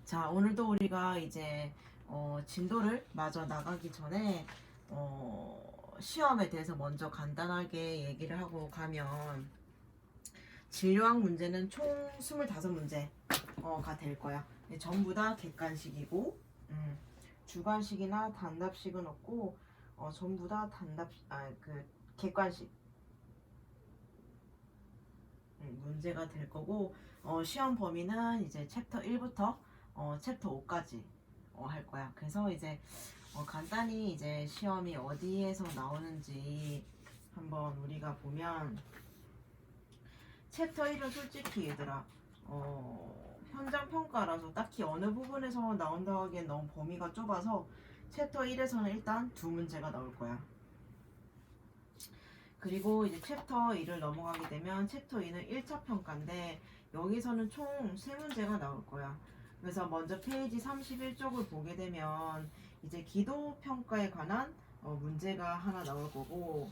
자, 오늘도 우리가 이제 진도를 마저 나가기 전에 시험에 대해서 먼저 간단하게 얘기를 하고 가면 진료학 문제는 총 25문제가 될 거야. 전부 다 객관식이고 주관식이나 단답식은 없고 전부 다 객관식 문제가 될 거고 시험 범위는 이제 챕터 1부터 챕터 5까지 할 거야. 그래서 이제 간단히 이제 시험이 어디에서 나오는지 한번 우리가 보면 챕터 1은 솔직히 얘들아 현장 평가라서 딱히 어느 부분에서 나온다고 하기엔 너무 범위가 좁아서 챕터 1에서는 일단 2문제가 나올 거야. 그리고 이제 챕터 2를 넘어가게 되면 챕터 2는 1차 평가인데 여기서는 총 3문제가 나올 거야. 그래서 먼저 페이지 31쪽을 보게 되면 이제 기도 평가에 관한 문제가 하나 나올 거고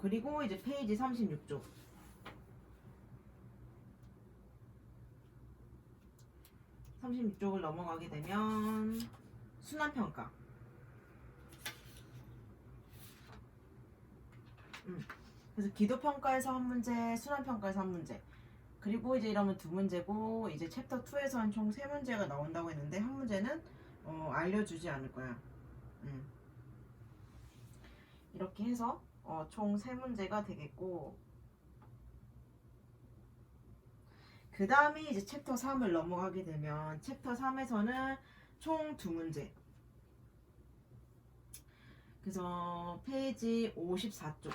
그리고 이제 페이지 36쪽 36쪽을 넘어가게 되면 순환평가 그래서 기도평가에서 한 문제, 순환평가에서 한 문제 그리고 이제 이러면 2문제고 이제 챕터 2에서는 총 3문제가 나온다고 했는데 한 문제는 알려주지 않을 거야. 이렇게 해서 총 3문제가 되겠고 그 다음에 이제 챕터 3을 넘어가게 되면 챕터 3에서는 총 2문제 그래서 페이지 54쪽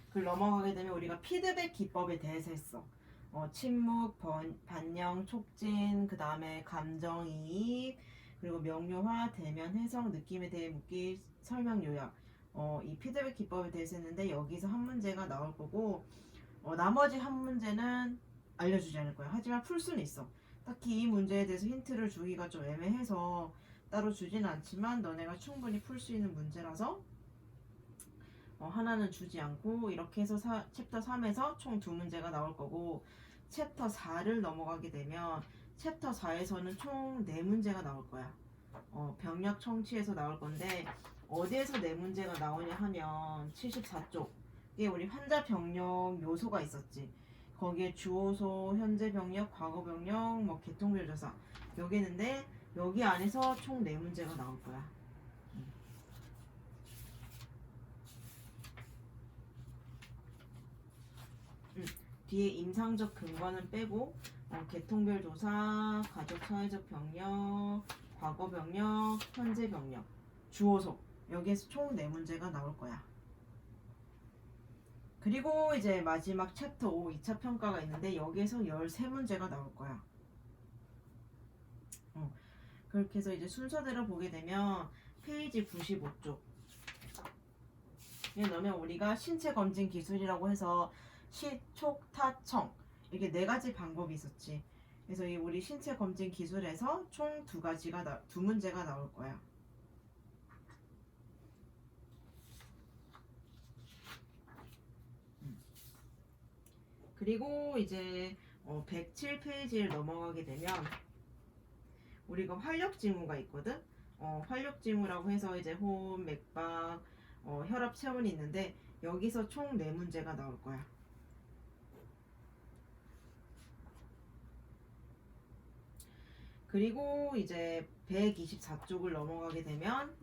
그걸 넘어가게 되면 우리가 피드백 기법에 대해서 했어. 침묵, 반영, 촉진, 그 다음에 감정이입, 그리고 명료화, 대면, 해석, 느낌에 대해 묻기, 설명, 요약. 이 피드백 기법에 대해서 했는데 여기서 한 문제가 나올 거고 나머지 한 문제는 알려주지 않을 거야. 하지만 풀 수는 있어. 딱히 이 문제에 대해서 힌트를 주기가 좀 애매해서 따로 주지는 않지만 너네가 충분히 풀 수 있는 문제라서 하나는 주지 않고 이렇게 해서 챕터 3에서 총 2문제가 나올 거고 챕터 4를 넘어가게 되면 챕터 4에서는 총 4문제가 나올 거야. 병력 청취에서 나올 건데 어디에서 4문제가 나오냐 하면 74쪽에 우리 환자 병력 요소가 있었지. 거기에 주어소, 현재 병력, 과거 병력, 뭐 개통별 조사 여기 있는데 여기 안에서 총 4문제가 나올 거야. 뒤에 임상적 근거는 빼고 개통별 조사, 가족 사회적 병력, 과거 병력, 현재 병력, 주어소 여기에서 총 4문제가 나올 거야. 그리고 이제 마지막 챕터 5 2차 평가가 있는데 여기에서 13문제가 나올 거야. 그렇게 해서 이제 순서대로 보게 되면 페이지 95쪽 여기 넣으면 우리가 신체 검진 기술이라고 해서 시, 촉, 타, 청 이렇게 4가지 방법이 있었지. 그래서 이 우리 신체 검진 기술에서 총 2문제가 나올 거야. 그리고 이제 107페이지를 넘어가게 되면 우리가 활력지무가 있거든. 활력지무라고 해서 이제 호흡, 맥박, 혈압 체온이 있는데 여기서 총 4문제가 나올 거야. 그리고 이제 124쪽을 넘어가게 되면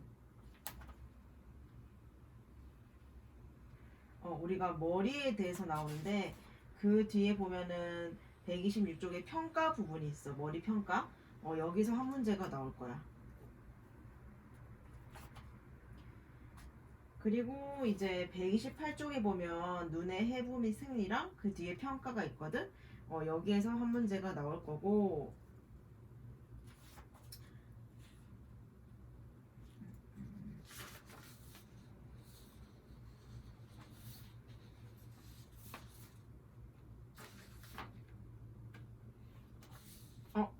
우리가 머리에 대해서 나오는데 그 뒤에 보면은 126쪽에 평가 부분이 있어. 머리 평가. 여기서 한 문제가 나올 거야. 그리고 이제 128쪽에 보면 눈의 해부 및 생리랑 그 뒤에 평가가 있거든. 여기에서 한 문제가 나올 거고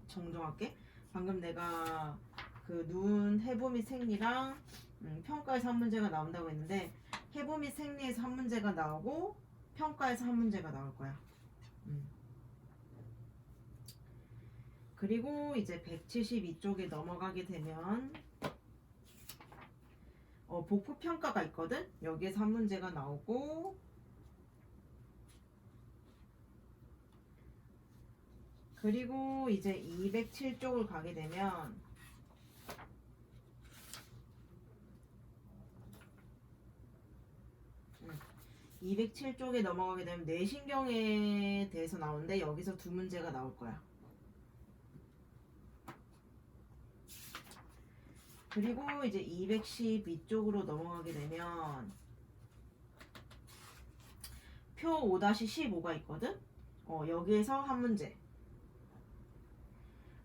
정정할게. 방금 내가 그 눈 해부 및 생리랑 평가에서 한 문제가 나온다고 했는데 해부 및 생리에서 한 문제가 나오고 평가에서 한 문제가 나올 거야. 그리고 이제 172쪽에 넘어가게 되면 복부 평가가 있거든. 여기에서 한 문제가 나오고 그리고 이제 207쪽을 가게 되면 207쪽에 넘어가게 되면 뇌신경에 대해서 나오는데 여기서 두 문제가 나올 거야. 그리고 이제 212쪽으로 넘어가게 되면 표 5-15가 있거든. 여기에서 한 문제.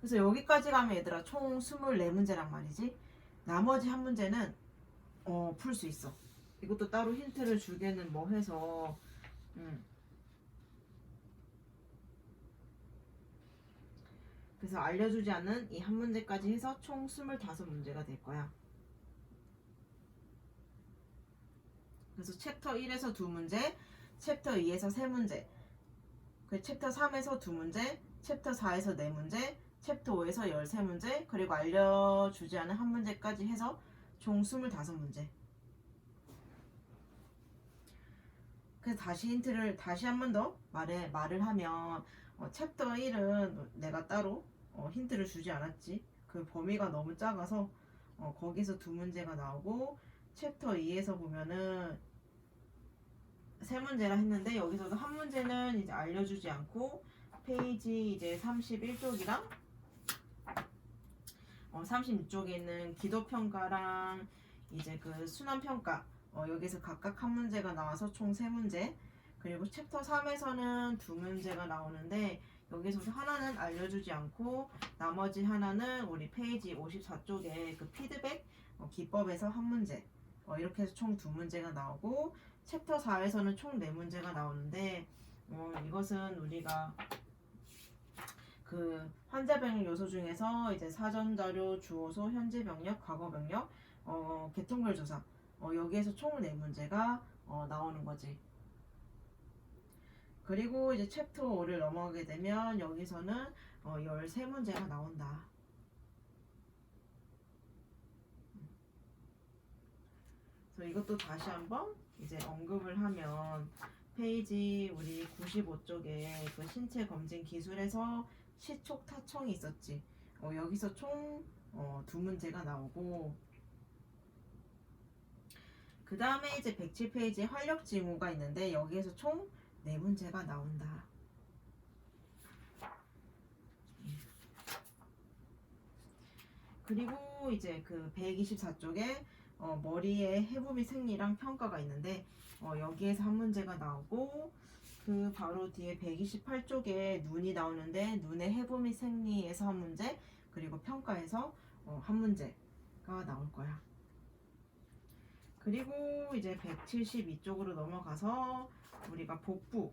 그래서 여기까지 가면 얘들아 총 24문제란 말이지. 나머지 한 문제는 풀 수 있어. 이것도 따로 힌트를 주기에는 뭐 해서 그래서 알려주지 않은 이 한 문제까지 해서 총 25문제가 될 거야. 그래서 챕터 1에서 2문제, 챕터 2에서 3문제, 그 챕터 3에서 2문제, 챕터 4에서 4문제, 챕터 5에서 13문제, 그리고 알려주지 않은 한 문제까지 해서 총 25문제. 그래서 다시 힌트를 다시 한 번 더 말을 하면 챕터 1은 내가 따로 힌트를 주지 않았지. 그 범위가 너무 작아서 거기서 두 문제가 나오고 챕터 2에서 보면은 세 문제라 했는데 여기서도 한 문제는 이제 알려주지 않고 페이지 이제 31쪽이랑 36쪽에 있는 기도평가랑 이제 그 순환평가 여기서 각각 한 문제가 나와서 총 3문제. 그리고 챕터 3에서는 두 문제가 나오는데 여기서도 하나는 알려주지 않고 나머지 하나는 우리 페이지 54쪽에 그 피드백 기법에서 한 문제. 이렇게 해서 총 2문제가 나오고 챕터 4에서는 총 4문제가 나오는데 이것은 우리가 그 환자 병력 요소 중에서 이제 사전 자료, 주호소, 현재 병력, 과거 병력, 개통별 조사 여기에서 총 4문제가 나오는 거지. 그리고 이제 챕터 5를 넘어가게 되면 여기서는 13문제가 나온다. 그래서 이것도 다시 한번 이제 언급을 하면 페이지 우리 95쪽에 그 신체 검진 기술에서 시촉 타청이 있었지. 여기서 총 2문제가 나오고 그 다음에 이제 107페이지에 활력 징후가 있는데 여기에서 총 4문제가 나온다. 그리고 이제 그 124쪽에 머리의 해부 및 생리랑 평가가 있는데 여기에서 한 문제가 나오고 그 바로 뒤에 128쪽에 눈이 나오는데 눈의 해부 및 생리에서 한 문제 그리고 평가에서 한 문제가 나올 거야. 그리고 이제 172쪽으로 넘어가서 우리가 복부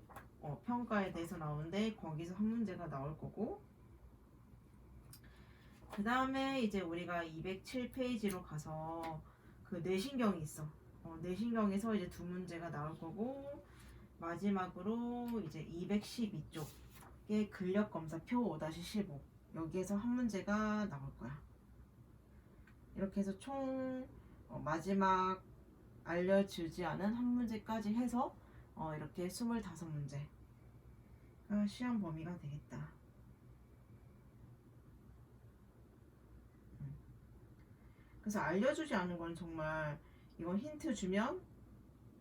평가에 대해서 나오는데 거기서 한 문제가 나올 거고 그 다음에 이제 우리가 207페이지로 가서 그 뇌신경이 있어. 뇌신경에서 이제 2문제가 나올 거고 마지막으로 이제 212쪽의 근력검사 표 5-15 여기에서 한 문제가 나올 거야. 이렇게 해서 총 마지막 알려주지 않은 한 문제까지 해서 이렇게 25문제가 시험 범위가 되겠다. 그래서 알려주지 않은 건 정말 이건 힌트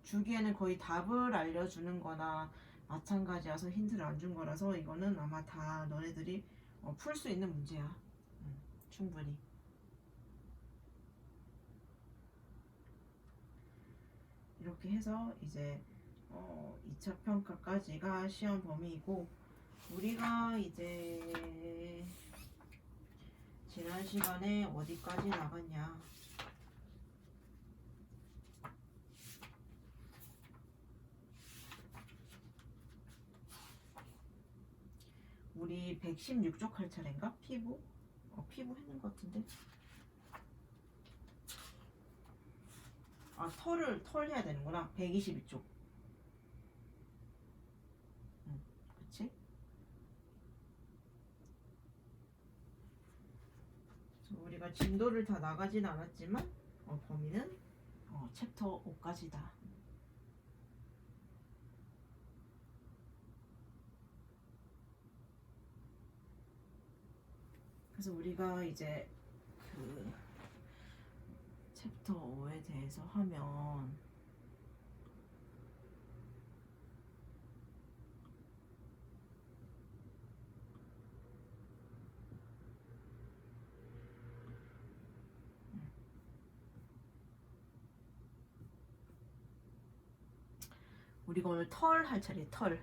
주기에는 거의 답을 알려주는 거나 마찬가지여서 힌트를 안 준 거라서 이거는 아마 다 너네들이 풀 수 있는 문제야. 충분히. 이렇게 해서 이제 2차 평가까지가 시험 범위이고 우리가 이제 지난 시간에 어디까지 나갔냐 우리 116쪽 할 차례인가? 피부? 피부 했는 것 같은데 털 해야 되는구나. 122쪽. 그치? 우리가 진도를 다 나가진 않았지만 범위는 챕터 5까지다. 그래서 우리가 이제 그 챕터 5에 대해서 하면 우리가 오늘 털 할 차례. 털.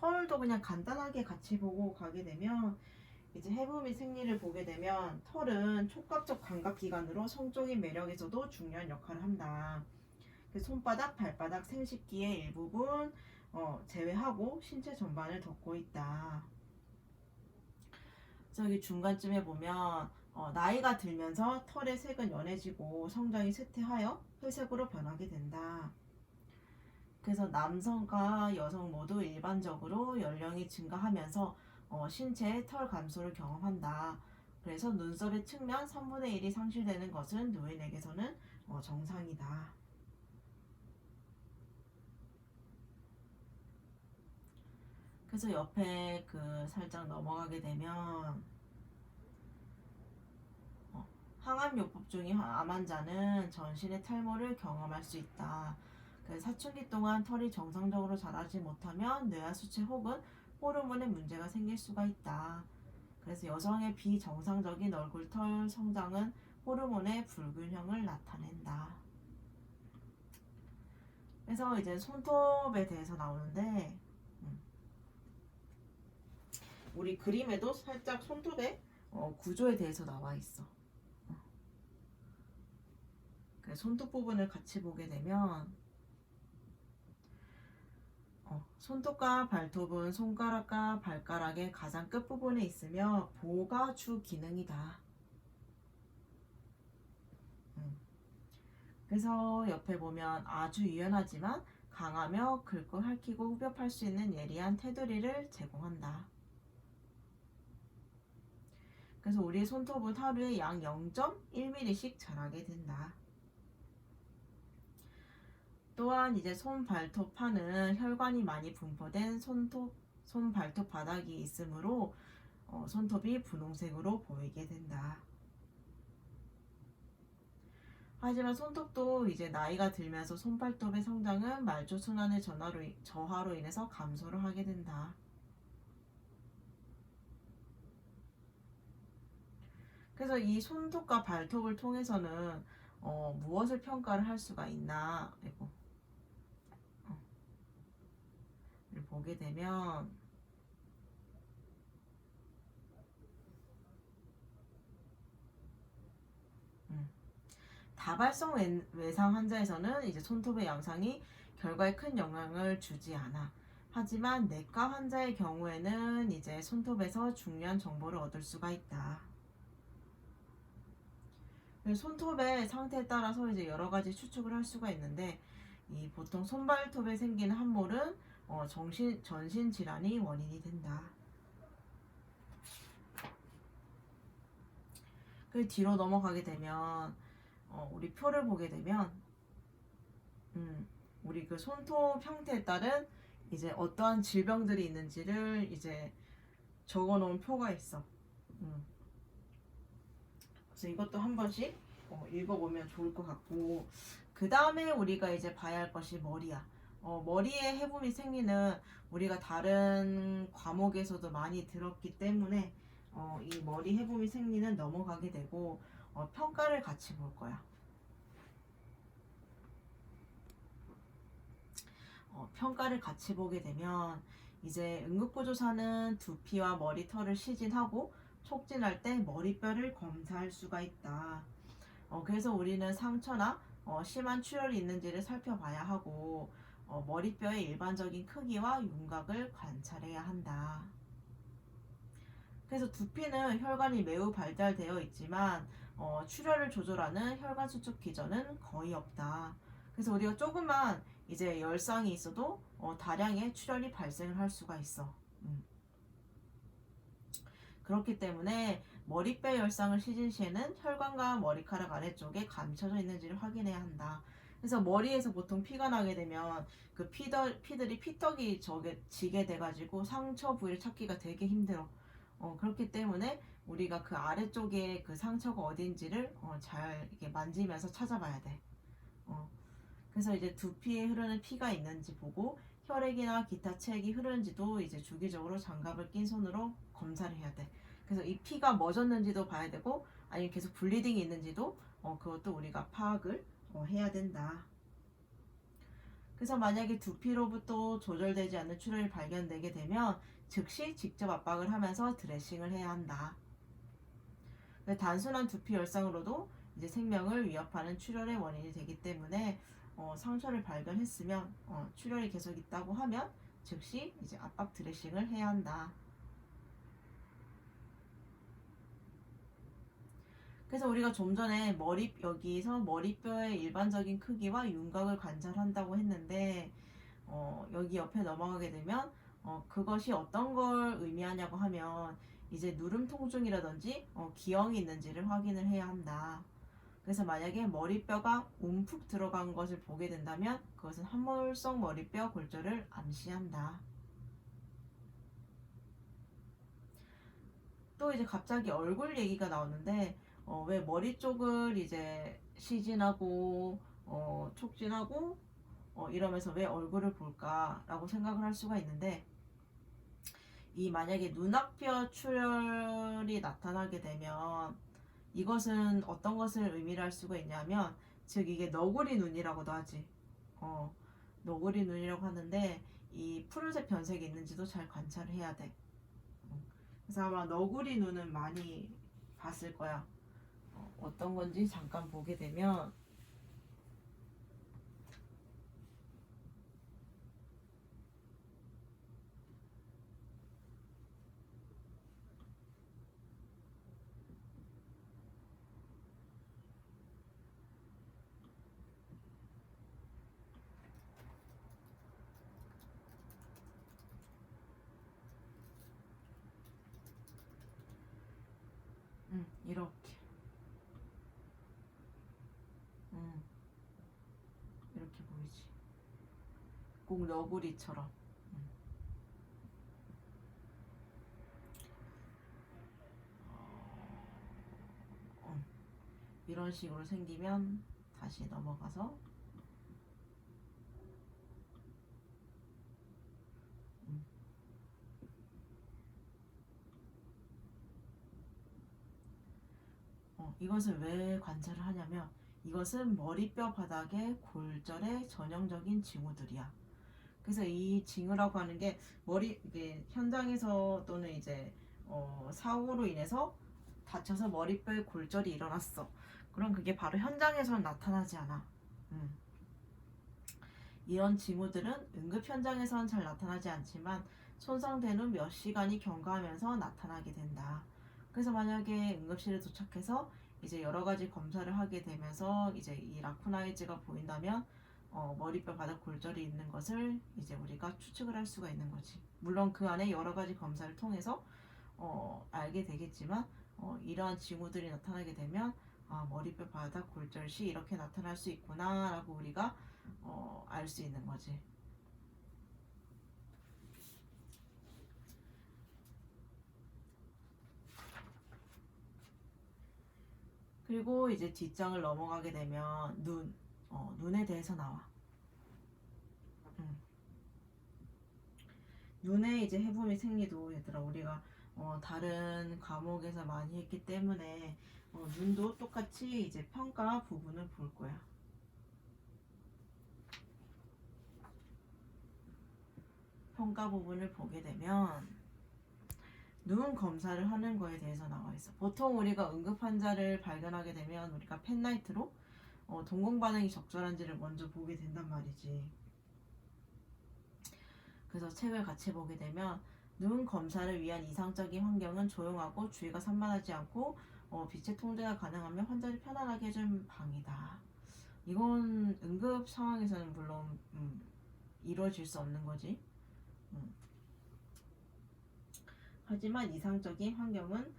털도 그냥 간단하게 같이 보고 가게 되면 이제 해부 및 생리를 보게 되면 털은 촉각적 감각기관으로 성적인 매력에서도 중요한 역할을 한다. 손바닥, 발바닥, 생식기의 일부분 제외하고 신체 전반을 덮고 있다. 저기 중간쯤에 보면 나이가 들면서 털의 색은 연해지고 성장이 쇠퇴하여 회색으로 변하게 된다. 그래서 남성과 여성 모두 일반적으로 연령이 증가하면서 신체의 털 감소를 경험한다. 그래서 눈썹의 측면 3분의 1이 상실되는 것은 노인에게서는 정상이다. 그래서 옆에 살짝 넘어가게 되면 항암요법 중에 암 환자는 전신의 탈모를 경험할 수 있다. 사춘기 동안 털이 정상적으로 자라지 못하면 뇌하수체 혹은 호르몬에 문제가 생길 수가 있다. 그래서 여성의 비정상적인 얼굴털 성장은 호르몬의 불균형을 나타낸다. 그래서 이제 손톱에 대해서 나오는데 우리 그림에도 살짝 손톱의 구조에 대해서 나와 있어. 손톱 부분을 같이 보게 되면 손톱과 발톱은 손가락과 발가락의 가장 끝부분에 있으며 보호가 주 기능이다. 그래서 옆에 보면 아주 유연하지만 강하며 긁고 핥히고 후벼팔 수 있는 예리한 테두리를 제공한다. 그래서 우리 손톱은 하루에 약 0.1mm씩 자라게 된다. 또한 이제 손 발톱 판은 혈관이 많이 분포된 손 발톱 바닥이 있으므로 손톱이 분홍색으로 보이게 된다. 하지만 손톱도 이제 나이가 들면서 손발톱의 성장은 말초순환의 저하로 인해서 감소를 하게 된다. 그래서 이 손톱과 발톱을 통해서는 무엇을 평가를 할 수가 있나? 보게 되면 다발성 외상 환자에서는 이제 손톱의 양상이 결과에 큰 영향을 주지 않아. 하지만 내과 환자의 경우에는 이제 손톱에서 중요한 정보를 얻을 수가 있다. 손톱의 상태에 따라서 이제 여러 가지 추측을 할 수가 있는데 보통 손발톱에 생기는 함몰은 전신 질환이 원인이 된다. 그 뒤로 넘어가게 되면 우리 표를 보게 되면 우리 그 손톱 형태에 따른 이제 어떠한 질병들이 있는지를 이제 적어놓은 표가 있어. 그래서 이것도 한 번씩 읽어보면 좋을 것 같고, 그 다음에 우리가 이제 봐야 할 것이 머리야. 머리의 해부 및 생리는 우리가 다른 과목에서도 많이 들었기 때문에 이 머리 해부 및 생리는 넘어가게 되고, 평가를 같이 볼 거야. 평가를 같이 보게 되면 이제 응급구조사는 두피와 머리털을 시진하고 촉진할 때 머리뼈를 검사할 수가 있다. 그래서 우리는 상처나 심한 출혈이 있는지를 살펴봐야 하고 머리뼈의 일반적인 크기와 윤곽을 관찰해야 한다. 그래서 두피는 혈관이 매우 발달되어 있지만 출혈을 조절하는 혈관 수축 기전은 거의 없다. 그래서 우리가 조금만 이제 열상이 있어도 다량의 출혈이 발생을 할 수가 있어. 그렇기 때문에 머리뼈 열상을 시즌 시에는 혈관과 머리카락 아래쪽에 감춰져 있는지를 확인해야 한다. 그래서 머리에서 보통 피가 나게 되면 그 피들이 피떡이 지게 돼가지고 상처 부위를 찾기가 되게 힘들어. 그렇기 때문에 우리가 그 아래쪽에 그 상처가 어딘지를 잘 이렇게 만지면서 찾아봐야 돼. 그래서 이제 두피에 흐르는 피가 있는지 보고 혈액이나 기타 체액이 흐르는지도 이제 주기적으로 장갑을 낀 손으로 검사를 해야 돼. 그래서 이 피가 멎었는지도 봐야 되고 아니면 계속 블리딩이 있는지도 그것도 우리가 파악을 해야 된다. 그래서 만약에 두피로부터 조절되지 않는 출혈이 발견되게 되면 즉시 직접 압박을 하면서 드레싱을 해야 한다. 단순한 두피 열상으로도 이제 생명을 위협하는 출혈의 원인이 되기 때문에 상처를 발견했으면 출혈이 계속 있다고 하면 즉시 이제 압박 드레싱을 해야 한다. 그래서 우리가 좀 전에 여기서 머리뼈의 일반적인 크기와 윤곽을 관찰한다고 했는데 여기 옆에 넘어가게 되면 그것이 어떤 걸 의미하냐고 하면 이제 누름 통증이라든지 기형이 있는지를 확인을 해야 한다. 그래서 만약에 머리뼈가 움푹 들어간 것을 보게 된다면 그것은 함몰성 머리뼈 골절을 암시한다. 또 이제 갑자기 얼굴 얘기가 나오는데 왜 머리 쪽을 이제 시진하고 촉진하고 이러면서 왜 얼굴을 볼까라고 생각을 할 수가 있는데 이 만약에 눈앞뼈 출혈이 나타나게 되면 이것은 어떤 것을 의미를 할 수가 있냐면 즉 이게 너구리 눈이라고도 하지. 너구리 눈이라고 하는데 이 푸른색 변색이 있는지도 잘 관찰을 해야 돼. 그래서 아마 너구리 눈은 많이 봤을 거야. 어떤 건지 잠깐 보게 되면 이렇게 음, 이렇게 보이지. 꼭 너구리처럼. 음. 이런 식으로 생기면 다시 넘어가서 음, 이것을 왜 관찰을 하냐면 이것은 머리뼈 바닥의 골절의 전형적인 징후들이야. 그래서 이 징후라고 하는 게 이게 현장에서 또는 이제 사고로 인해서 다쳐서 머리뼈에 골절이 일어났어. 그럼 그게 바로 현장에서는 나타나지 않아. 음. 이런 징후들은 응급 현장에서는 잘 나타나지 않지만 손상된 후 몇 시간이 경과하면서 나타나게 된다. 그래서 만약에 응급실에 도착해서 이제 여러 가지 검사를 하게 되면서 이제 이 라쿠나이즈가 보인다면 머리뼈 바닥 골절이 있는 것을 이제 우리가 추측을 할 수가 있는 거지. 물론 그 안에 여러 가지 검사를 통해서 알게 되겠지만 이러한 징후들이 나타나게 되면 머리뼈 바닥 골절 시 이렇게 나타날 수 있구나라고 우리가 알 수 있는 거지. 그리고 이제 뒷장을 넘어가게 되면 눈에 대해서 나와. 음. 눈에 이제 해부미 생리도 얘들아 우리가 다른 과목에서 많이 했기 때문에 눈도 똑같이 이제 평가 부분을 볼 거야. 평가 부분을 보게 되면 눈 검사를 하는 거에 대해서 나와 있어. 보통 우리가 응급 환자를 발견하게 되면 우리가 펜라이트로 동공 반응이 적절한지를 먼저 보게 된단 말이지. 그래서 책을 같이 보게 되면 눈 검사를 위한 이상적인 환경은 조용하고 주위가 산만하지 않고 빛의 통제가 가능하며 환자를 편안하게 해준 방이다. 이건 응급 상황에서는 물론 이루어질 수 없는 거지. 하지만 이상적인 환경은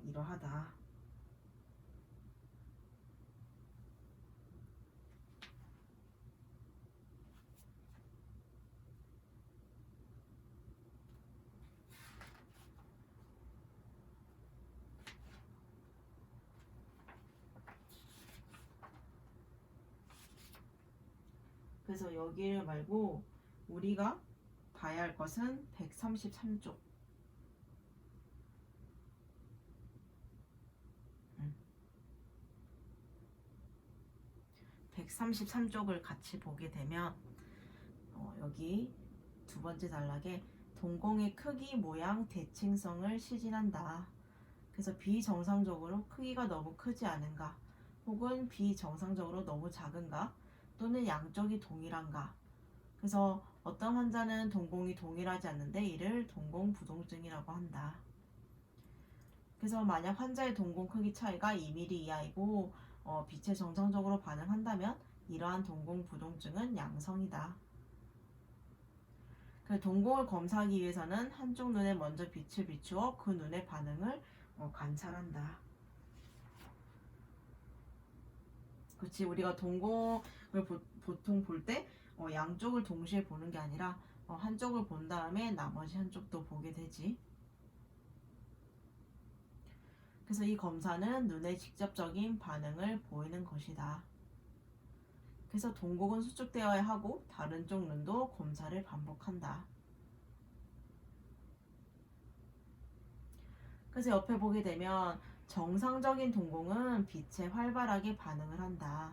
이러하다. 그래서 여기를 말고 우리가 봐야 할 것은 133쪽. 133쪽을 같이 보게 되면 여기 두 번째 단락에 동공의 크기, 모양, 대칭성을 시진한다. 그래서 비정상적으로 크기가 너무 크지 않은가, 혹은 비정상적으로 너무 작은가, 또는 양쪽이 동일한가. 그래서 어떤 환자는 동공이 동일하지 않는데 이를 동공부동증이라고 한다. 그래서 만약 환자의 동공 크기 차이가 2mm 이하이고 빛에 정상적으로 반응한다면 이러한 동공부동증은 양성이다. 그 동공을 검사하기 위해서는 한쪽 눈에 먼저 빛을 비추어 그 눈의 반응을 관찰한다. 그렇지, 우리가 동공을 보통 볼 때 양쪽을 동시에 보는 게 아니라 한쪽을 본 다음에 나머지 한쪽도 보게 되지. 그래서 이 검사는 눈의 직접적인 반응을 보이는 것이다. 그래서 동공은 수축되어야 하고 다른 쪽 눈도 검사를 반복한다. 그래서 옆에 보게 되면 정상적인 동공은 빛에 활발하게 반응을 한다.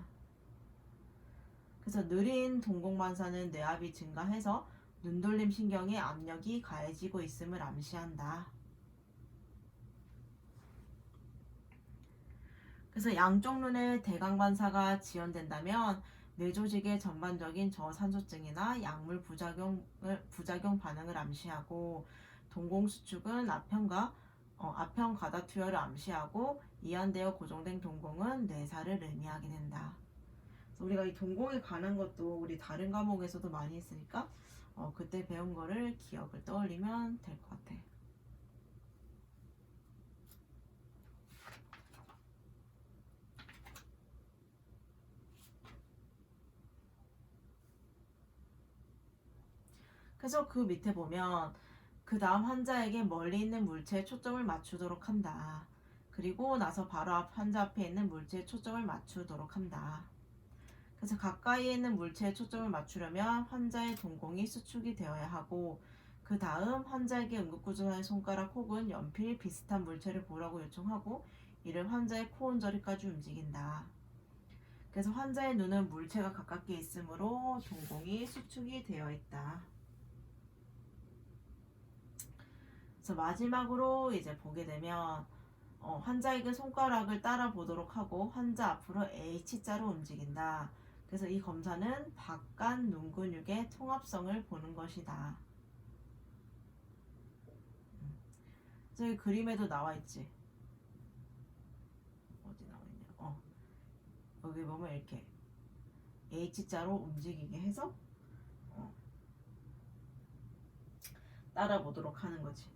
그래서 느린 동공 반사는 뇌압이 증가해서 눈돌림 신경의 압력이 가해지고 있음을 암시한다. 그래서 양쪽 눈의 대강 반사가 지연된다면 뇌 조직의 전반적인 저산소증이나 약물 부작용 반응을 암시하고, 동공 수축은 아편 과다 투여를 암시하고, 이완되어 고정된 동공은 뇌사를 의미하게 된다. 그래서 우리가 이 동공에 관한 것도 우리 다른 과목에서도 많이 했으니까 그때 배운 거를 기억을 떠올리면 될 것 같아. 그래서 그 밑에 보면 그 다음 환자에게 멀리 있는 물체에 초점을 맞추도록 한다. 그리고 나서 바로 앞 환자 앞에 있는 물체에 초점을 맞추도록 한다. 그래서 가까이에 있는 물체에 초점을 맞추려면 환자의 동공이 수축이 되어야 하고, 그 다음 환자에게 응급구조사의 손가락 혹은 연필 비슷한 물체를 보라고 요청하고, 이를 환자의 코 언저리까지 움직인다. 그래서 환자의 눈은 물체가 가깝게 있으므로 동공이 수축이 되어 있다. 그래서 마지막으로 이제 보게 되면 환자에게 손가락을 따라 보도록 하고 환자 앞으로 H자로 움직인다. 그래서 이 검사는 바깥 눈 근육의 통합성을 보는 것이다. 저기 그림에도 나와 있지. 어디 나와 있냐? 여기 보면 이렇게 H자로 움직이게 해서 따라 보도록 하는 거지.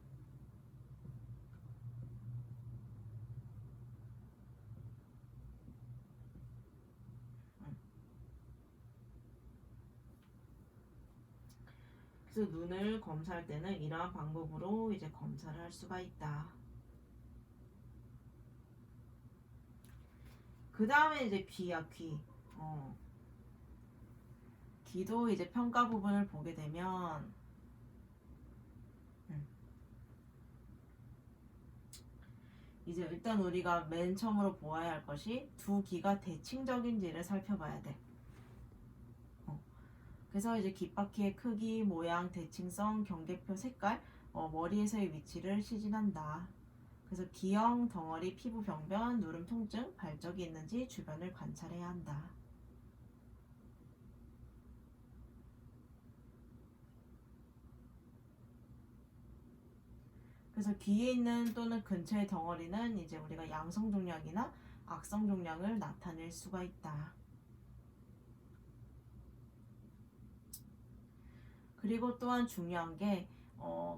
그래서 눈을 검사할 때는 이러한 방법으로 이제 검사를 할 수가 있다. 그 다음에 이제 귀야, 귀. 귀도 이제 평가 부분을 보게 되면 이제 일단 우리가 맨 처음으로 보아야 할 것이 두 귀가 대칭적인지를 살펴봐야 돼. 그래서 이제 귓바퀴의 크기, 모양, 대칭성, 경계표, 색깔, 머리에서의 위치를 시진한다. 그래서 기형, 덩어리, 피부 병변, 누름 통증, 발적이 있는지 주변을 관찰해야 한다. 그래서 귀에 있는 또는 근처의 덩어리는 이제 우리가 양성 종양이나 악성 종양을 나타낼 수가 있다. 그리고 또한 중요한 게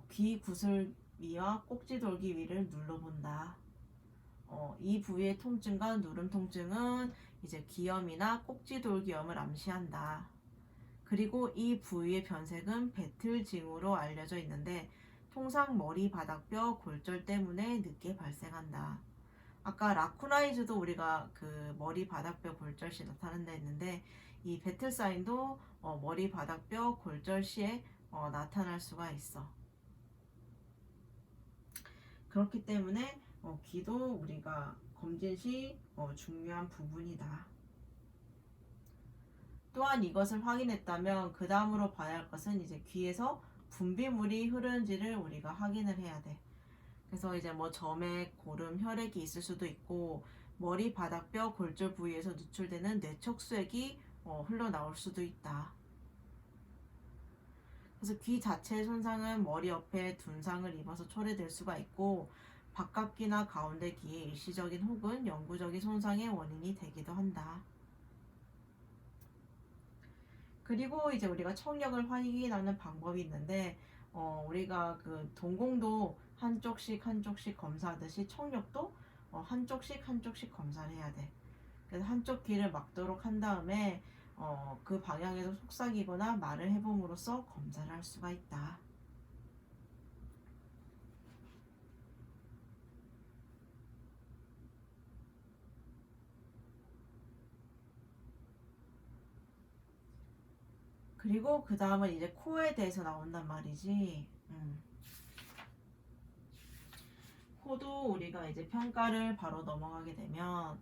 귀 구슬위와 꼭지돌기 위를 눌러본다. 이 부위의 통증과 누름 통증은 이제 기염이나 꼭지돌기염을 암시한다. 그리고 이 부위의 변색은 배틀징후로 알려져 있는데 통상 머리 바닥뼈 골절 때문에 늦게 발생한다. 아까 라쿠나이즈도 우리가 그 머리 바닥뼈 골절 시 나타난다 했는데 이 배틀 사인도 머리 바닥뼈 골절 시에 나타날 수가 있어. 그렇기 때문에 귀도 우리가 검진 시 중요한 부분이다. 또한 이것을 확인했다면 그 다음으로 봐야 할 것은 이제 귀에서 분비물이 흐르는지를 우리가 확인을 해야 돼. 그래서 이제 뭐 점액, 고름, 혈액이 있을 수도 있고 머리 바닥뼈 골절 부위에서 누출되는 뇌척수액이 흘러나올 수도 있다. 그래서 귀 자체의 손상은 머리 옆에 둔상을 입어서 초래될 수가 있고 바깥귀나 가운데 귀의 일시적인 혹은 영구적인 손상의 원인이 되기도 한다. 그리고 이제 우리가 청력을 확인하는 방법이 있는데 우리가 그 동공도 한쪽씩 한쪽씩 검사하듯이 청력도 한쪽씩 한쪽씩 검사를 해야 돼. 그래서 한쪽 귀를 막도록 한 다음에 그 방향에서 속삭이거나 말을 해봄으로써 검사를 할 수가 있다. 그리고 그 다음은 이제 코에 대해서 나온단 말이지. 코도 우리가 이제 평가를 바로 넘어가게 되면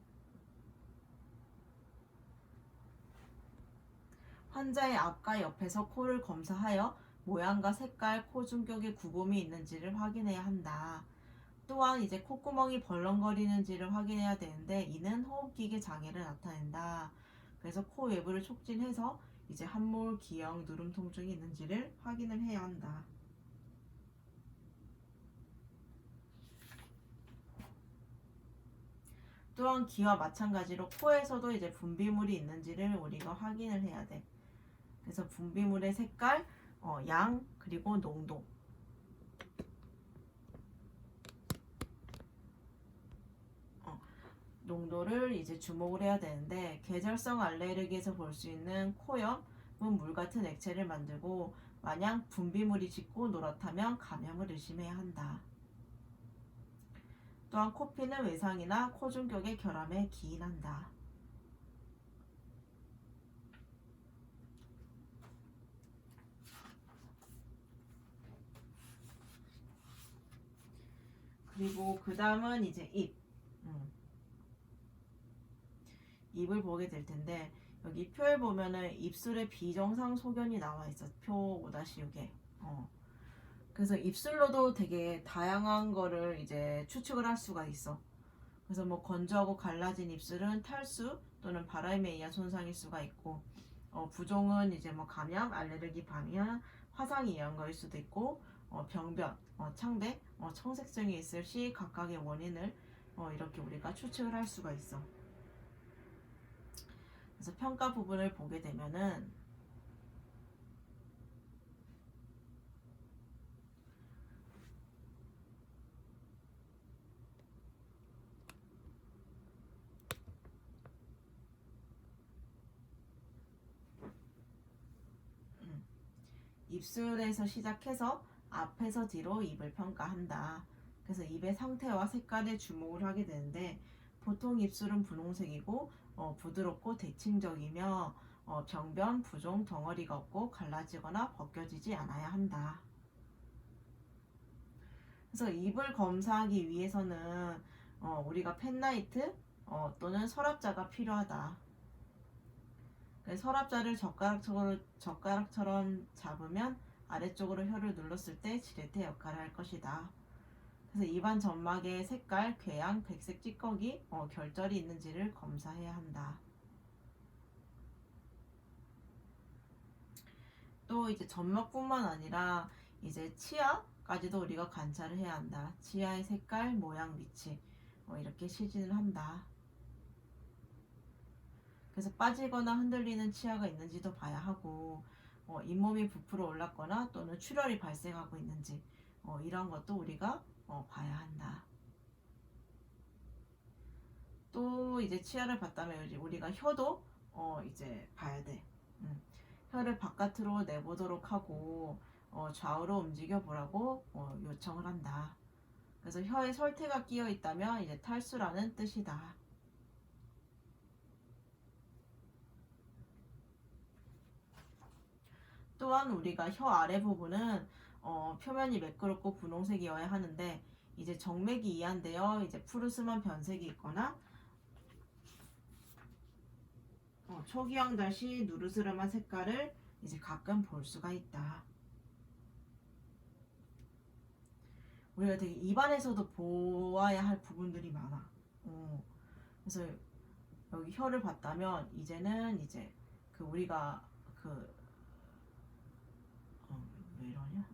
환자의 앞과 옆에서 코를 검사하여 모양과 색깔, 코 중격에 구곰이 있는지를 확인해야 한다. 또한 이제 콧구멍이 벌렁거리는지를 확인해야 되는데 이는 호흡기계 장애를 나타낸다. 그래서 코 외부를 촉진해서 이제 함몰, 기형, 누름 통증이 있는지를 확인을 해야 한다. 또한 귀와 마찬가지로 코에서도 이제 분비물이 있는지를 우리가 확인을 해야 돼. 그래서 분비물의 색깔, 양, 그리고 농도. 농도를 이제 주목을 해야 되는데 계절성 알레르기에서 볼 수 있는 코염은 물 같은 액체를 만들고 만약 분비물이 짙고 노랗다면 감염을 의심해야 한다. 또한 코피는 외상이나 코 중격의 결함에 기인한다. 그리고 그 다음은 이제 입. 입을 보게 될 텐데 여기 표에 보면은 입술에 비정상 소견이 나와 있어. 표 5-6에. 그래서 입술로도 되게 다양한 거를 이제 추측을 할 수가 있어. 그래서 뭐 건조하고 갈라진 입술은 탈수 또는 바람에 의한 손상일 수가 있고, 부종은 이제 뭐 감염, 알레르기 반응, 화상에 의한 거일 수도 있고, 병변, 창백, 청색증이 있을 시 각각의 원인을 이렇게 우리가 추측을 할 수가 있어. 그래서 평가 부분을 보게 되면은 입술에서 시작해서 앞에서 뒤로 입을 평가한다. 그래서 입의 상태와 색깔에 주목을 하게 되는데 보통 입술은 분홍색이고 부드럽고 대칭적이며 병변, 부종, 덩어리가 없고 갈라지거나 벗겨지지 않아야 한다. 그래서 입을 검사하기 위해서는 우리가 펜라이트 또는 서랍자가 필요하다. 서랍자를 젓가락처럼 잡으면 아래쪽으로 혀를 눌렀을 때 지렛대 역할을 할 것이다. 그래서 입안 점막의 색깔, 궤양, 백색 찌꺼기, 결절이 있는지를 검사해야 한다. 또 이제 점막뿐만 아니라 이제 치아까지도 우리가 관찰을 해야 한다. 치아의 색깔, 모양, 위치 이렇게 시진을 한다. 그래서 빠지거나 흔들리는 치아가 있는지도 봐야 하고 잇몸이 부풀어 올랐거나 또는 출혈이 발생하고 있는지 이런 것도 우리가 봐야 한다. 또 이제 치아를 봤다면 우리가 혀도 이제 봐야 돼. 혀를 바깥으로 내보도록 하고 좌우로 움직여 보라고 요청을 한다. 그래서 혀에 설태가 끼어 있다면 이제 탈수라는 뜻이다. 또한 우리가 혀 아래 부분은 표면이 매끄럽고 분홍색이어야 하는데 이제 정맥이 이완되어 이제 푸르스름한 변색이 있거나 초기형자시 누르스름한 색깔을 이제 가끔 볼 수가 있다. 우리가 되게 입안에서도 보아야 할 부분들이 많아. 그래서 여기 혀를 봤다면 이제는 이제 그 우리가 왜 이러냐?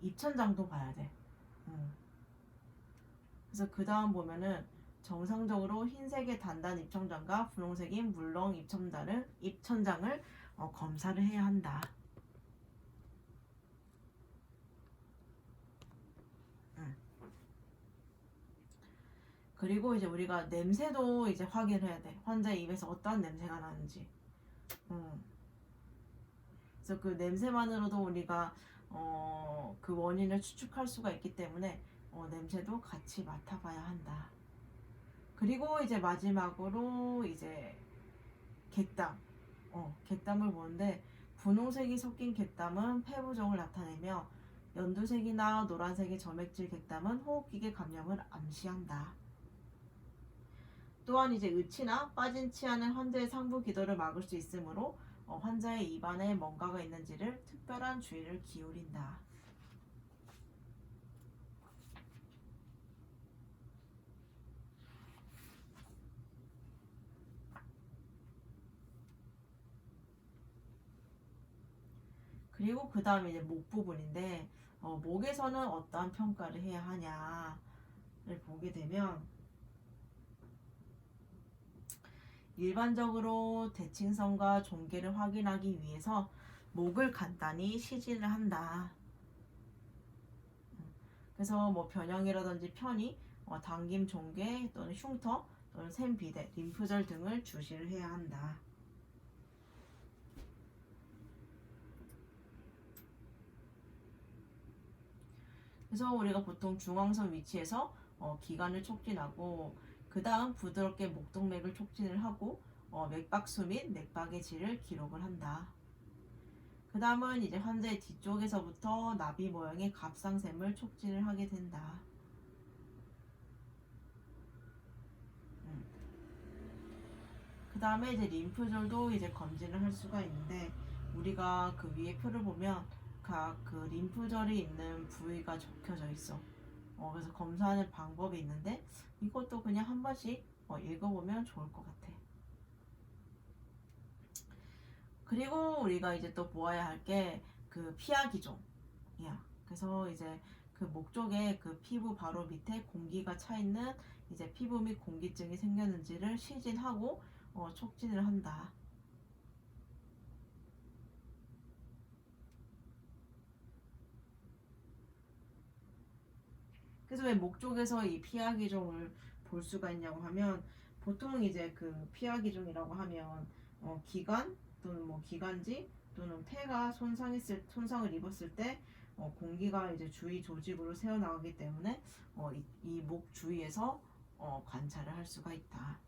입천장도 봐야 돼. 그래서 그 다음 보면은 정상적으로 흰색의 단단 입천장과 분홍색인 물렁 입천장을 검사를 해야 한다. 그리고 이제 우리가 냄새도 이제 확인을 해야 돼. 환자의 입에서 어떠한 냄새가 나는지. 그래서 그 냄새만으로도 우리가 그 원인을 추측할 수가 있기 때문에 냄새도 같이 맡아봐야 한다. 그리고 이제 마지막으로 이제 객담. 객담을 보는데 분홍색이 섞인 객담은 폐부종을 나타내며 연두색이나 노란색의 점액질 객담은 호흡기계 감염을 암시한다. 또한 이제 의치나 빠진 치아는 환자의 상부 기도를 막을 수 있으므로 환자의 입안에 뭔가가 있는지를 특별한 주의를 기울인다. 그리고 그 다음에 이제 목 부분인데 목에서는 어떠한 평가를 해야 하냐를 보게 되면 일반적으로 대칭성과 종계를 확인하기 위해서 목을 간단히 시진을 한다. 그래서 뭐 변형이라든지 편의, 당김 종계 또는 흉터 또는 샘비대, 림프절 등을 주시를 해야 한다. 그래서 우리가 보통 중앙선 위치에서 기관을 촉진하고 그 다음 부드럽게 목동맥을 촉진을 하고 맥박수 및 맥박의 질을 기록을 한다. 그 다음은 이제 환자의 뒤쪽에서부터 나비 모양의 갑상샘을 촉진을 하게 된다. 그 다음에 이제 림프절도 이제 검진을 할 수가 있는데 우리가 그 위에 표를 보면 각 그 림프절이 있는 부위가 적혀져 있어. 그래서 검사하는 방법이 있는데 이것도 그냥 한 번씩 읽어보면 좋을 것 같아. 그리고 우리가 이제 또 보아야 할 게 그 피하기종이야. 그래서 이제 그 목 쪽에 그 피부 바로 밑에 공기가 차 있는 이제 피부 및 공기증이 생겼는지를 시진하고 촉진을 한다. 그래서 왜 목 쪽에서 이 피하기종을 볼 수가 있냐고 하면 보통 이제 그 피하기종이라고 하면 기관 또는 뭐 기관지 또는 폐가 손상을 입었을 때 공기가 이제 주위 조직으로 새어나가기 때문에 이 목 주위에서 관찰을 할 수가 있다.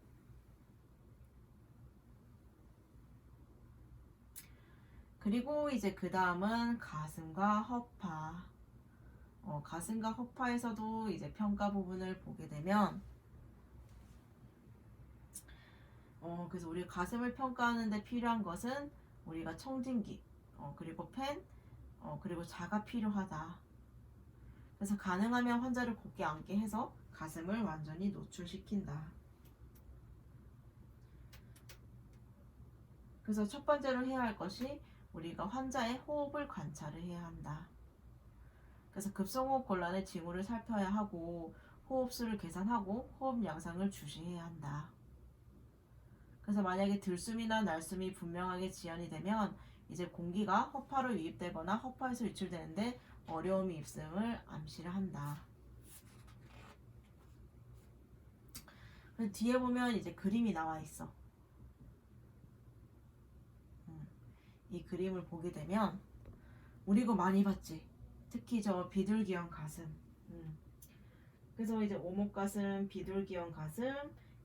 그리고 이제 그 다음은 가슴과 허파. 가슴과 허파에서도 이제 평가 부분을 보게 되면 그래서 우리 가슴을 평가하는데 필요한 것은 우리가 청진기, 그리고 펜, 그리고 자가 필요하다. 그래서 가능하면 환자를 곧게 앉게 해서 가슴을 완전히 노출시킨다. 그래서 첫 번째로 해야 할 것이 우리가 환자의 호흡을 관찰을 해야 한다. 그래서 급성호흡 곤란의 징후를 살펴야 하고 호흡수를 계산하고 호흡 양상을 주시해야 한다. 그래서 만약에 들숨이나 날숨이 분명하게 지연이 되면 이제 공기가 허파로 유입되거나 허파에서 유출되는데 어려움이 있음을 암시를 한다. 그래서 뒤에 보면 이제 그림이 나와 있어. 이 그림을 보게 되면 우리 이거 많이 봤지. 특히 저 비둘기형 가슴. 그래서 이제 오목가슴, 비둘기형 가슴,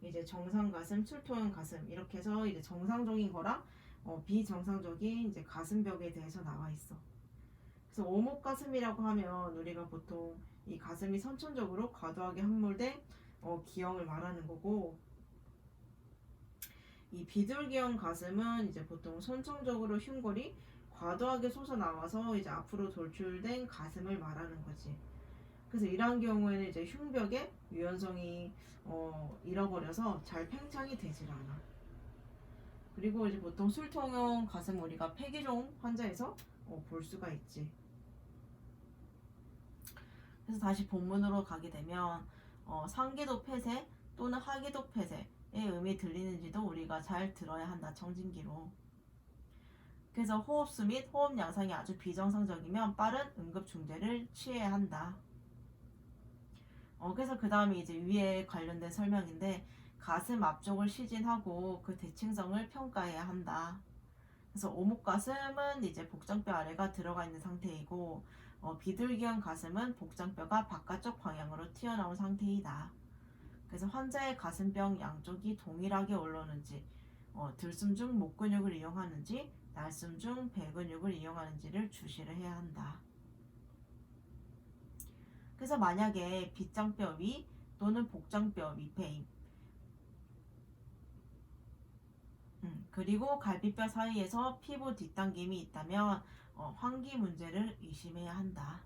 이제 정상 가슴, 출토형 가슴 이렇게 해서 이제 정상적인 거랑 비정상적인 이제 가슴벽에 대해서 나와 있어. 그래서 오목가슴이라고 하면 우리가 보통 이 가슴이 선천적으로 과도하게 함몰된 기형을 말하는 거고, 이 비둘기형 가슴은 이제 보통 선천적으로 흉골이 과도하게 솟아나와서 이제 앞으로 돌출된 가슴을 말하는 거지. 그래서 이러한 경우에는 이제 흉벽의 유연성이 잃어버려서 잘 팽창이 되질 않아. 그리고 이제 보통 술통형 가슴 우리가 폐기종 환자에서 볼 수가 있지. 그래서 다시 본문으로 가게 되면 상기도 폐쇄 또는 하기도 폐쇄의 음이 들리는지도 우리가 잘 들어야 한다. 청진기로. 그래서 호흡수 및 호흡 양상이 아주 비정상적이면 빠른 응급 중재를 취해야 한다. 그래서 그 다음에 이제 위에 관련된 설명인데 가슴 앞쪽을 시진하고 그 대칭성을 평가해야 한다. 그래서 오목가슴은 이제 복장뼈 아래가 들어가 있는 상태이고 비둘기형 가슴은 복장뼈가 바깥쪽 방향으로 튀어나온 상태이다. 그래서 환자의 가슴뼈 양쪽이 동일하게 올라오는지, 들숨 중 목 근육을 이용하는지, 날숨 중 배 근육을 이용하는지를 주시를 해야 한다. 그래서 만약에 빗장뼈 위 또는 복장뼈 위폐임, 그리고 갈비뼈 사이에서 피부 뒷당김이 있다면 환기 문제를 의심해야 한다.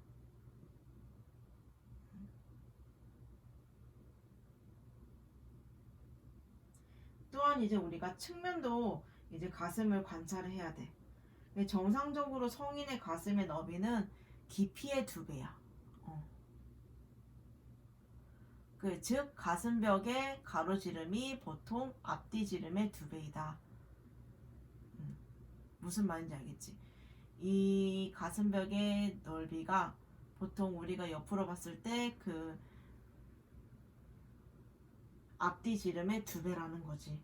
또한 이제 우리가 측면도 이제 가슴을 관찰을 해야 돼. 정상적으로 성인의 가슴의 너비는 깊이의 2배야. 즉 가슴벽의 가로지름이 보통 앞뒤 지름의 2배이다. 무슨 말인지 알겠지? 이 가슴벽의 넓이가 보통 우리가 옆으로 봤을 때 그 앞뒤 지름의 2배라는 거지.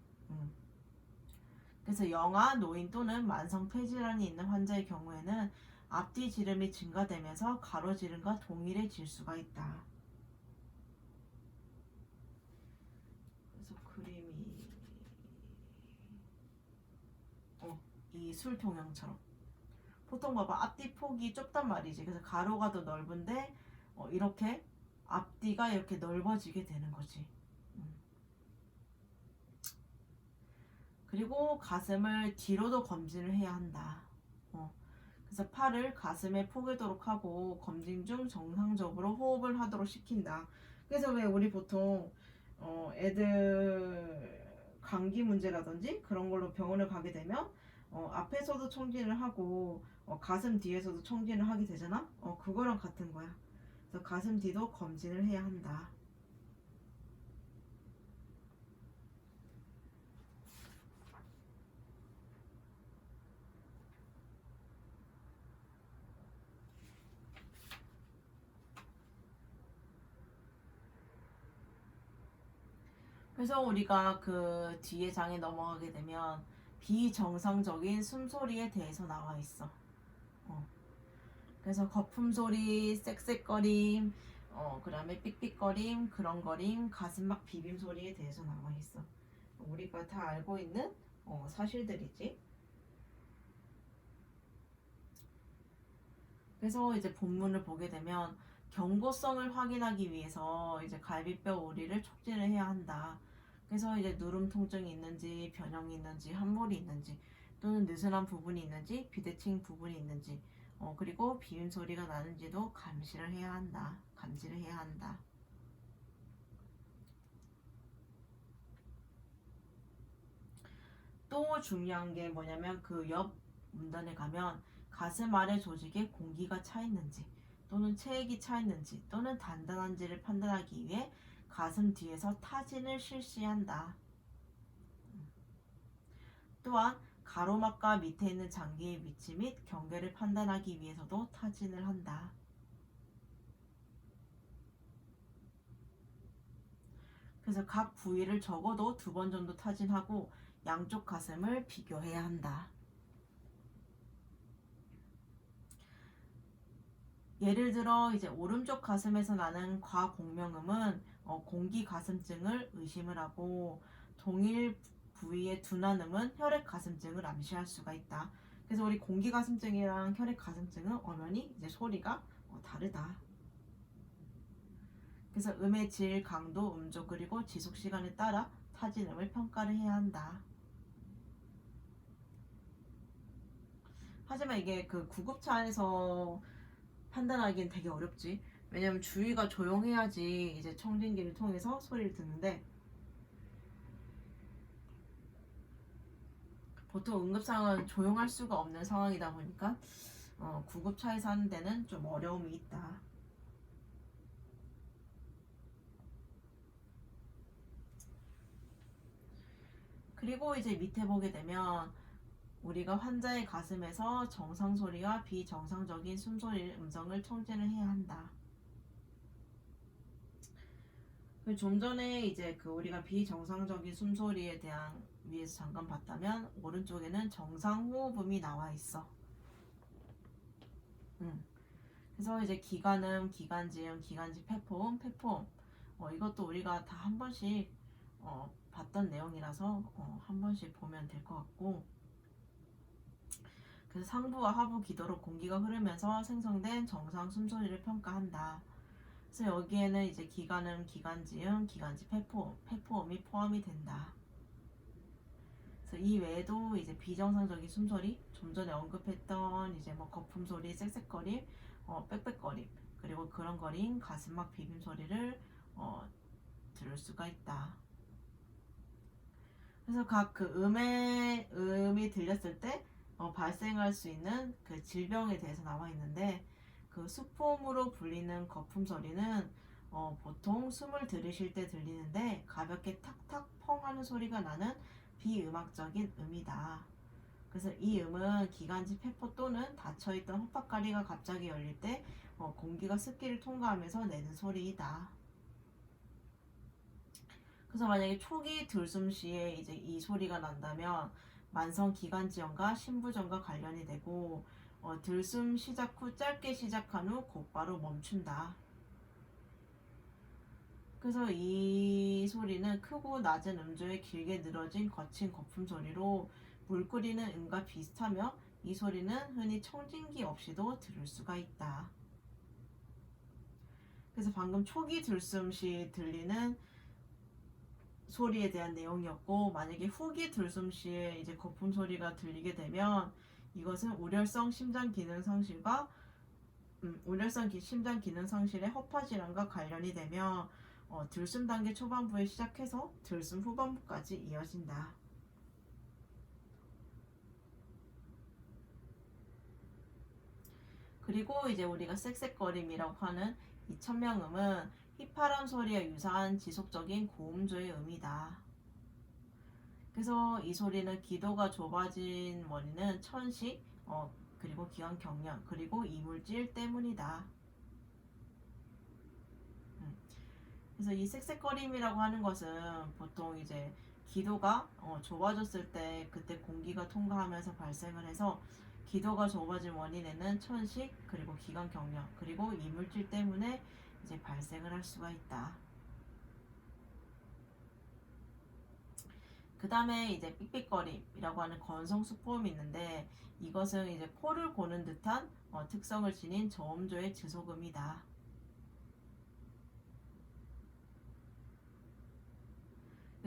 그래서 영아, 노인 또는 만성 폐질환이 있는 환자의 경우에는 앞뒤 지름이 증가되면서 가로지름과 동일해질 수가 있다. 그래서 그림이 이 술통형처럼 보통 봐봐 앞뒤 폭이 좁단 말이지. 그래서 가로가 더 넓은데 이렇게 앞뒤가 이렇게 넓어지게 되는 거지. 그리고 가슴을 뒤로도 검진을 해야 한다. 그래서 팔을 가슴에 포개도록 하고 검진 중 정상적으로 호흡을 하도록 시킨다. 그래서 왜 우리 보통 애들 감기 문제라든지 그런 걸로 병원을 가게 되면 앞에서도 청진을 하고 가슴 뒤에서도 청진을 하게 되잖아. 그거랑 같은 거야. 그래서 가슴 뒤도 검진을 해야 한다. 그래서 우리가 그 뒤에 장에 넘어가게 되면 비정상적인 숨소리에 대해서 나와 있어. 그래서 거품 소리, 쌕쌕거림, 그다음에 삑삑거림, 그렁거림, 가슴막 비빔 소리에 대해서 나와 있어. 우리가 다 알고 있는 사실들이지. 그래서 이제 본문을 보게 되면 경고성을 확인하기 위해서 이제 갈비뼈 오리를 촉진을 해야 한다. 그래서 이제 누름 통증이 있는지, 변형이 있는지, 함몰이 있는지, 또는 느슨한 부분이 있는지, 비대칭 부분이 있는지, 그리고 비임 소리가 나는지도 감시를 해야 한다. 감지를 해야 한다. 또 중요한 게 뭐냐면 그 옆 문단에 가면 가슴 아래 조직에 공기가 차 있는지 또는 체액이 차 있는지 또는 단단한지를 판단하기 위해 가슴 뒤에서 타진을 실시한다. 또한 가로막과 밑에 있는 장기의 위치 및 경계를 판단하기 위해서도 타진을 한다. 그래서 각 부위를 적어도 2번 정도 타진하고 양쪽 가슴을 비교해야 한다. 예를 들어 이제 오른쪽 가슴에서 나는 과공명음은 공기 가슴증을 의심을 하고 동일 부위의 둔한음은 혈액 가슴증을 암시할 수가 있다. 그래서 우리 공기 가슴증이랑 혈액 가슴증은 엄연히 이제 소리가 다르다. 그래서 음의 질, 강도, 음조 그리고 지속 시간에 따라 타진음을 평가를 해야 한다. 하지만 이게 그 구급차 안에서 판단하기엔 되게 어렵지. 왜냐면 주위가 조용해야지 이제 청진기를 통해서 소리를 듣는데 보통 응급상황은 조용할 수가 없는 상황이다 보니까 구급차에서 하는 데는 좀 어려움이 있다. 그리고 이제 밑에 보게 되면 우리가 환자의 가슴에서 정상 소리와 비정상적인 숨소리 음성을 청진을 해야 한다. 좀 전에 이제 그 우리가 비정상적인 숨소리에 대한 위에서 잠깐 봤다면 오른쪽에는 정상 호흡음이 나와 있어. 그래서 이제 기관음, 기관지음, 기관지 폐포음, 폐포음 이것도 우리가 다 한 번씩 봤던 내용이라서 한 번씩 보면 될 것 같고 그래서 상부와 하부 기도로 공기가 흐르면서 생성된 정상 숨소리를 평가한다. 그래서 여기에는 이제 기관음, 기관지음, 기관지 폐포음, 폐포음이 포함이 된다. 그래서 이 외에도 이제 비정상적인 숨소리, 좀 전에 언급했던 이제 뭐 거품 소리, 쌕쌕거림, 빽빽거림, 그리고 그런 거린 가슴막 비빔 소리를 들을 수가 있다. 그래서 각 그 음이 들렸을 때 발생할 수 있는 그 질병에 대해서 나와 있는데 그 수포음으로 불리는 거품 소리는 보통 숨을 들이쉴 때 들리는데 가볍게 탁탁 펑 하는 소리가 나는 비음악적인 음이다. 그래서 이 음은 기관지 폐포 또는 닫혀있던 헛박가리가 갑자기 열릴 때 공기가 습기를 통과하면서 내는 소리이다. 그래서 만약에 초기 들숨 시에 이제 이 소리가 난다면 만성 기관지염과 신부전과 관련이 되고 들숨 시작 후 짧게 시작한 후 곧바로 멈춘다. 그래서 이 소리는 크고 낮은 음조에 길게 늘어진 거친 거품 소리로 물 끓이는 음과 비슷하며 이 소리는 흔히 청진기 없이도 들을 수가 있다. 그래서 방금 초기 들숨 시 들리는 소리에 대한 내용이었고 만약에 후기 들숨 시에 이제 거품 소리가 들리게 되면 이것은 우렬성 심장 기능 상실과 심장 기능 상실의 허파 질환과 관련이 되며 들숨 단계 초반부에 시작해서 들숨 후반부까지 이어진다. 그리고 이제 우리가 쌕쌕거림이라고 하는 이 천명음은 휘파람 소리와 유사한 지속적인 고음조의 음이다. 그래서 이 소리는 기도가 좁아진 원인은 천식, 그리고 기관 경련, 그리고 이물질 때문이다. 그래서 이 쌕쌕거림이라고 하는 것은 보통 이제 기도가 좁아졌을 때 그때 공기가 통과하면서 발생을 해서 기도가 좁아진 원인에는 천식, 그리고 기관 경련, 그리고 이물질 때문에 이제 발생을 할 수가 있다. 그 다음에 이제 삑삑거림이라고 하는 건성수포음이 있는데 이것은 이제 코를 고는 듯한 특성을 지닌 저음조의 지속음이다.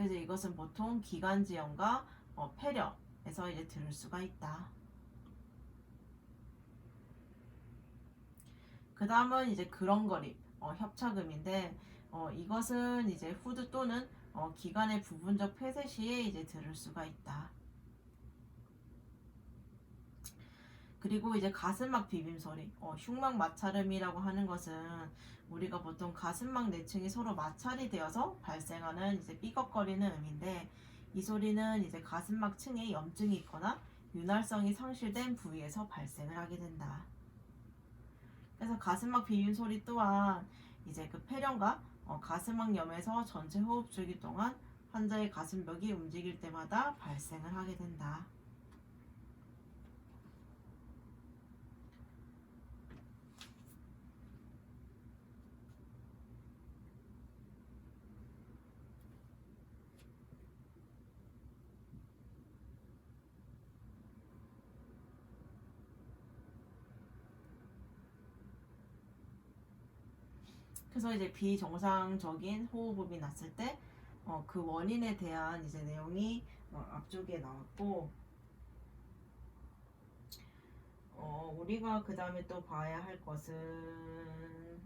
그래서 이것은 보통 기관지염과 폐렴에서 이제 들을 수가 있다. 그 다음은 이제 그렁거림, 협착음인데, 이것은 이제 후두 또는 기관의 부분적 폐쇄 시에 이제 들을 수가 있다. 그리고 이제 가슴막 비빔소리, 흉막 마찰음이라고 하는 것은 우리가 보통 가슴막 내층이 서로 마찰이 되어서 발생하는 이제 삐걱거리는 음인데, 이 소리는 이제 가슴막 층에 염증이 있거나 윤활성이 상실된 부위에서 발생을 하게 된다. 그래서 가슴막 비빔소리 또한 이제 그 폐렴과 가슴막염에서 전체 호흡 주기 동안 환자의 가슴벽이 움직일 때마다 발생을 하게 된다. 그래서 이제 비정상적인 호흡음이 났을 때 그 원인에 대한 이제 내용이 앞쪽에 나왔고, 우리가 그 다음에 또 봐야 할 것은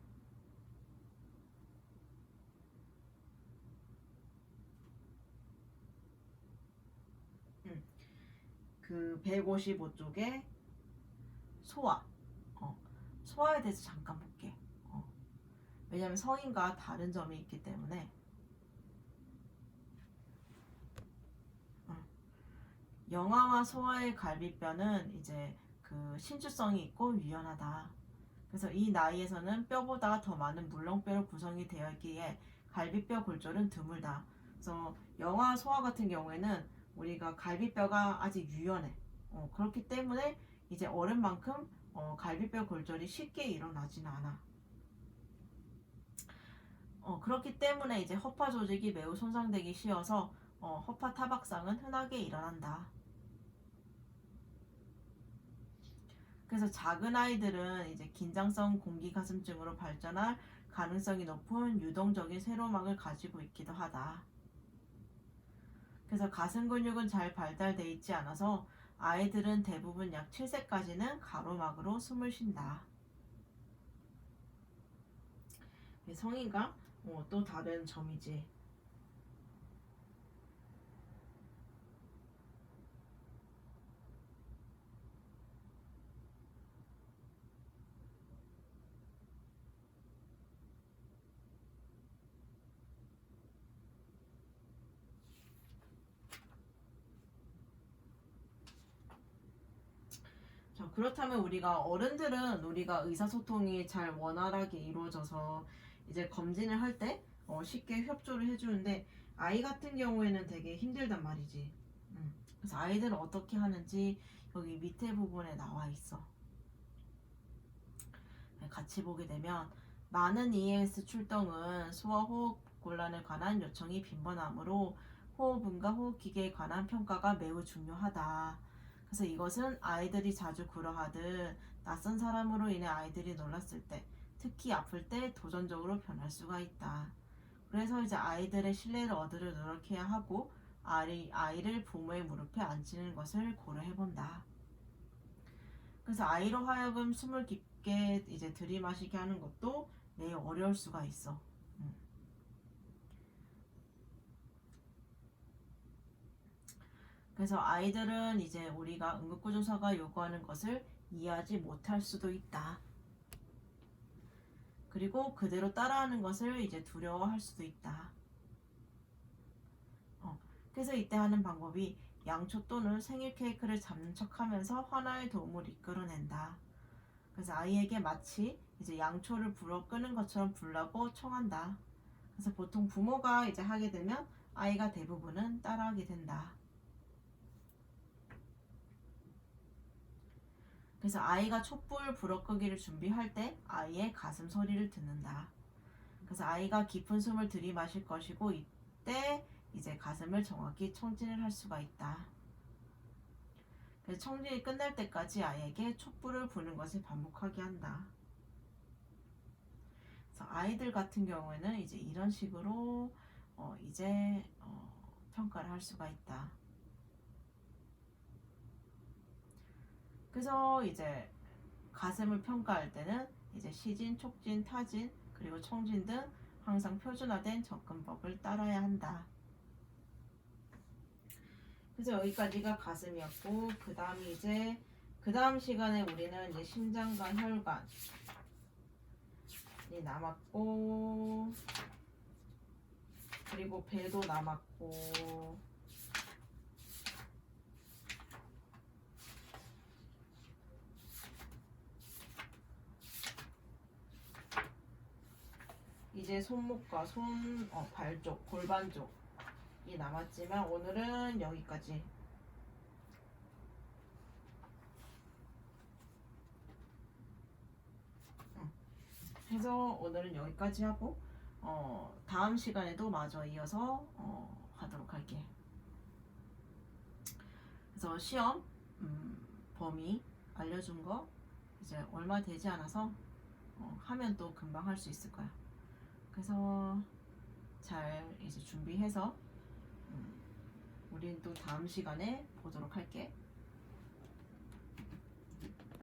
그 155쪽에 소화, 소화에 대해서 잠깐 볼게. 왜냐하면 성인과 다른 점이 있기 때문에. 영아와 소아의 갈비뼈는 이제 그 신축성이 있고 유연하다. 그래서 이 나이에서는 뼈보다 더 많은 물렁뼈로 구성이 되어 있기에 갈비뼈 골절은 드물다. 그래서 영아, 소아 같은 경우에는 우리가 갈비뼈가 아직 유연해. 그렇기 때문에 이제 어른만큼 갈비뼈 골절이 쉽게 일어나지는 않아. 그렇기 때문에 이제 허파 조직이 매우 손상되기 쉬워서 허파 타박상은 흔하게 일어난다. 그래서 작은 아이들은 이제 긴장성 공기가슴증으로 발전할 가능성이 높은 유동적인 세로막을 가지고 있기도 하다. 그래서 가슴 근육은 잘 발달되어 있지 않아서 아이들은 대부분 약 7세까지는 가로막으로 숨을 쉰다. 성인과 또 다른 점이지. 자, 그렇다면 어른들은 우리가 의사소통이 잘 원활하게 이루어져서 이제 검진을 할 때 쉽게 협조를 해주는데, 아이 같은 경우에는 되게 힘들단 말이지. 그래서 아이들은 어떻게 하는지 여기 밑에 부분에 나와 있어. 같이 보게 되면 많은 EMS 출동은 소아호흡 곤란에 관한 요청이 빈번하므로 호흡음과 호흡기계에 관한 평가가 매우 중요하다. 그래서 이것은 아이들이 자주 그러하듯 낯선 사람으로 인해 아이들이 놀랐을 때, 특히 아플 때 도전적으로 변할 수가 있다. 그래서 이제 아이들의 신뢰를 얻으려 노력해야 하고 아이를 부모의 무릎에 앉히는 것을 고려해본다. 그래서 아이로 하여금 숨을 깊게 이제 들이마시게 하는 것도 매우 어려울 수가 있어. 그래서 아이들은 이제 우리가 응급구조사가 요구하는 것을 이해하지 못할 수도 있다. 그리고 그대로 따라하는 것을 이제 두려워할 수도 있다. 그래서 이때 하는 방법이 양초 또는 생일 케이크를 잡는 척하면서 환화의 도움을 이끌어낸다. 그래서 아이에게 마치 이제 양초를 불어 끄는 것처럼 불라고 청한다. 그래서 보통 부모가 이제 하게 되면 아이가 대부분은 따라하게 된다. 그래서 아이가 촛불 불어끄기를 준비할 때 아이의 가슴 소리를 듣는다. 그래서 아이가 깊은 숨을 들이마실 것이고, 이때 이제 가슴을 정확히 청진을 할 수가 있다. 그래서 청진이 끝날 때까지 아이에게 촛불을 부는 것을 반복하게 한다. 그래서 아이들 같은 경우에는 이제 이런 식으로 이제 평가를 할 수가 있다. 그래서 이제 가슴을 평가할 때는 이제 시진, 촉진, 타진, 그리고 청진 등 항상 표준화된 접근법을 따라야 한다. 그래서 여기까지가 가슴이었고, 그 다음 시간에 우리는 이제 심장과 혈관이 남았고, 그리고 배도 남았고, 이제 손목과 발 쪽, 골반 쪽이 남았지만 오늘은 여기까지. 해서 오늘은 여기까지 하고 다음 시간에도 마저 이어서 하도록 할게. 그래서 시험 범위 알려준 거 이제 얼마 되지 않아서 하면 또 금방 할 수 있을 거야. 그래서 잘 이제 준비해서 우린 또 다음 시간에 보도록 할게.